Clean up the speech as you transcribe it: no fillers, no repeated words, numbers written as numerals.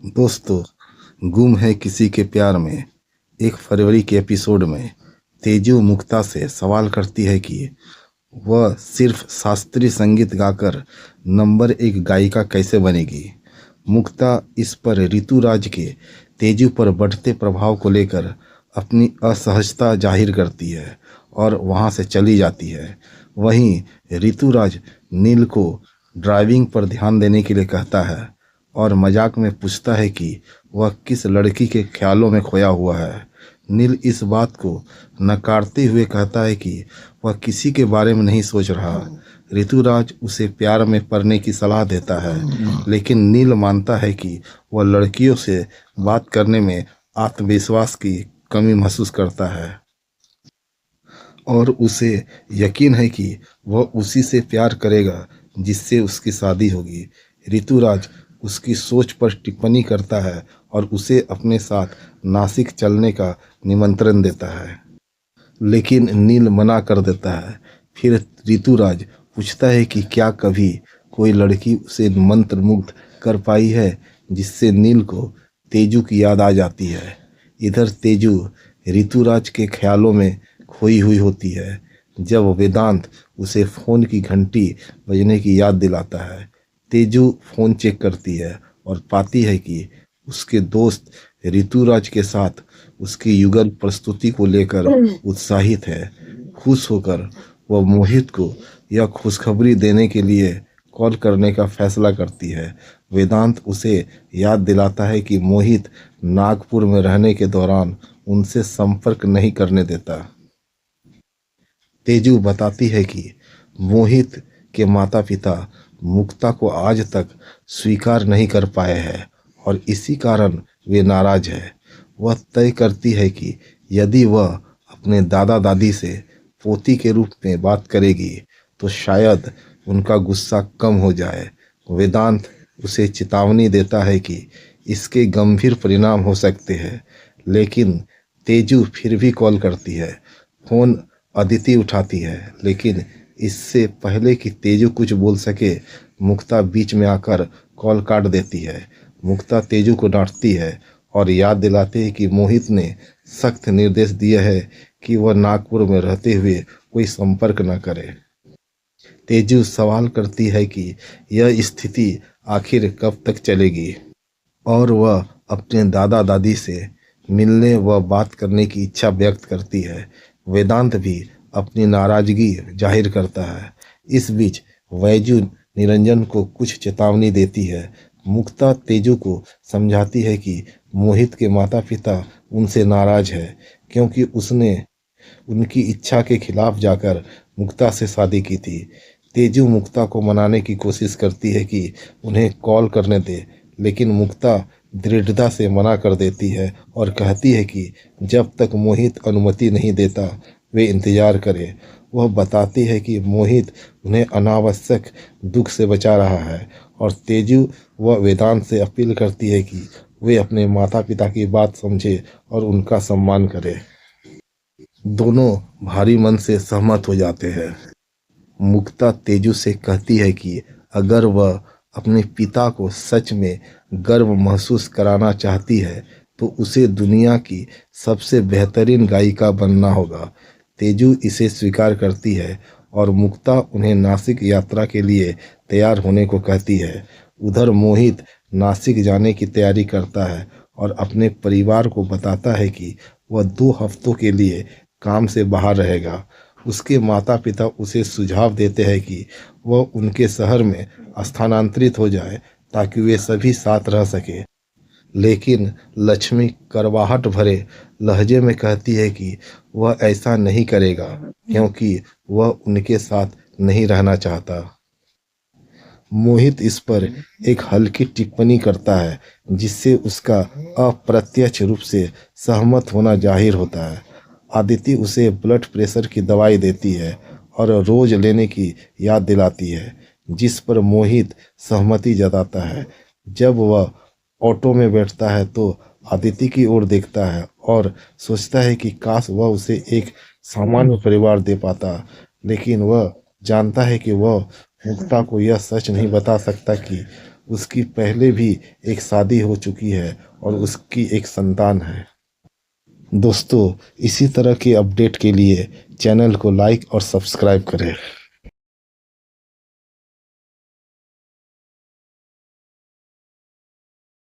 दोस्तों, गुम है किसी के प्यार में एक फरवरी के एपिसोड में तेजू मुक्ता से सवाल करती है कि वह सिर्फ शास्त्रीय संगीत गाकर नंबर एक गायिका कैसे बनेगी। मुक्ता इस पर ऋतुराज के तेजू पर बढ़ते प्रभाव को लेकर अपनी असहजता जाहिर करती है और वहां से चली जाती है। वहीं ऋतुराज नील को ड्राइविंग पर ध्यान देने के लिए कहता है और मजाक में पूछता है कि वह किस लड़की के ख्यालों में खोया हुआ है। नील इस बात को नकारते हुए कहता है कि वह किसी के बारे में नहीं सोच रहा। ऋतुराज उसे प्यार में पड़ने की सलाह देता है, लेकिन नील मानता है कि वह लड़कियों से बात करने में आत्मविश्वास की कमी महसूस करता है और उसे यकीन है कि वह उसी से प्यार करेगा जिससे उसकी शादी होगी। ऋतुराज उसकी सोच पर टिप्पणी करता है और उसे अपने साथ नासिक चलने का निमंत्रण देता है, लेकिन नील मना कर देता है। फिर ऋतुराज पूछता है कि क्या कभी कोई लड़की उसे मंत्रमुग्ध कर पाई है, जिससे नील को तेजू की याद आ जाती है। इधर तेजू ऋतुराज के ख्यालों में खोई हुई होती है जब वेदांत उसे फ़ोन की घंटी बजने की याद दिलाता है। तेजू फ़ोन चेक करती है और पाती है कि उसके दोस्त ऋतुराज के साथ उसकी युगल प्रस्तुति को लेकर उत्साहित है। खुश होकर वह मोहित को यह खुशखबरी देने के लिए कॉल करने का फैसला करती है। वेदांत उसे याद दिलाता है कि मोहित नागपुर में रहने के दौरान उनसे संपर्क नहीं करने देता। तेजू बताती है कि मोहित के माता पिता मुक्ता को आज तक स्वीकार नहीं कर पाए हैं और इसी कारण वे नाराज है। वह तय करती है कि यदि वह अपने दादा दादी से पोती के रूप में बात करेगी तो शायद उनका गुस्सा कम हो जाए। वेदांत उसे चेतावनी देता है कि इसके गंभीर परिणाम हो सकते हैं, लेकिन तेजू फिर भी कॉल करती है। फोन अदिति उठाती है, लेकिन इससे पहले कि तेजू कुछ बोल सके मुक्ता बीच में आकर कॉल काट देती है। मुक्ता तेजू को डांटती है और याद दिलाती है कि मोहित ने सख्त निर्देश दिए है कि वह नागपुर में रहते हुए कोई संपर्क न करे। तेजू सवाल करती है कि यह स्थिति आखिर कब तक चलेगी और वह अपने दादा दादी से मिलने व बात करने की इच्छा व्यक्त करती है। वेदांत भी अपनी नाराजगी जाहिर करता है। इस बीच वैजू निरंजन को कुछ चेतावनी देती है। मुक्ता तेजू को समझाती है कि मोहित के माता पिता उनसे नाराज है क्योंकि उसने उनकी इच्छा के खिलाफ जाकर मुक्ता से शादी की थी। तेजू मुक्ता को मनाने की कोशिश करती है कि उन्हें कॉल करने दे, लेकिन मुक्ता दृढ़ता से मना कर देती है और कहती है कि जब तक मोहित अनुमति नहीं देता वे इंतजार करें। वह बताती है कि मोहित उन्हें अनावश्यक दुख से बचा रहा है और तेजू व वेदांत से अपील करती है कि वे अपने माता पिता की बात समझे और उनका सम्मान करें। दोनों भारी मन से सहमत हो जाते हैं। मुक्ता तेजू से कहती है कि अगर वह अपने पिता को सच में गर्व महसूस कराना चाहती है तो उसे दुनिया की सबसे बेहतरीन गायिका बनना होगा। तेजू इसे स्वीकार करती है और मुक्ता उन्हें नासिक यात्रा के लिए तैयार होने को कहती है। उधर मोहित नासिक जाने की तैयारी करता है और अपने परिवार को बताता है कि वह 2 हफ्तों के लिए काम से बाहर रहेगा। उसके माता पिता उसे सुझाव देते हैं कि वह उनके शहर में स्थानांतरित हो जाए ताकि वे सभी साथ रह सके, लेकिन लक्ष्मी करवाहट भरे लहजे में कहती है कि वह ऐसा नहीं करेगा क्योंकि वह उनके साथ नहीं रहना चाहता। मोहित इस पर एक हल्की टिप्पणी करता है जिससे उसका अप्रत्यक्ष रूप से सहमत होना जाहिर होता है। आदिति उसे ब्लड प्रेशर की दवाई देती है और रोज लेने की याद दिलाती है, जिस पर मोहित सहमति जताता है। जब वह ऑटो में बैठता है तो आदिति की ओर देखता है और सोचता है कि काश वह उसे एक सामान्य परिवार दे पाता, लेकिन वह जानता है कि वह मुक्ता को यह सच नहीं बता सकता कि उसकी पहले भी एक शादी हो चुकी है और उसकी एक संतान है। दोस्तों, इसी तरह के अपडेट के लिए चैनल को लाइक और सब्सक्राइब करें।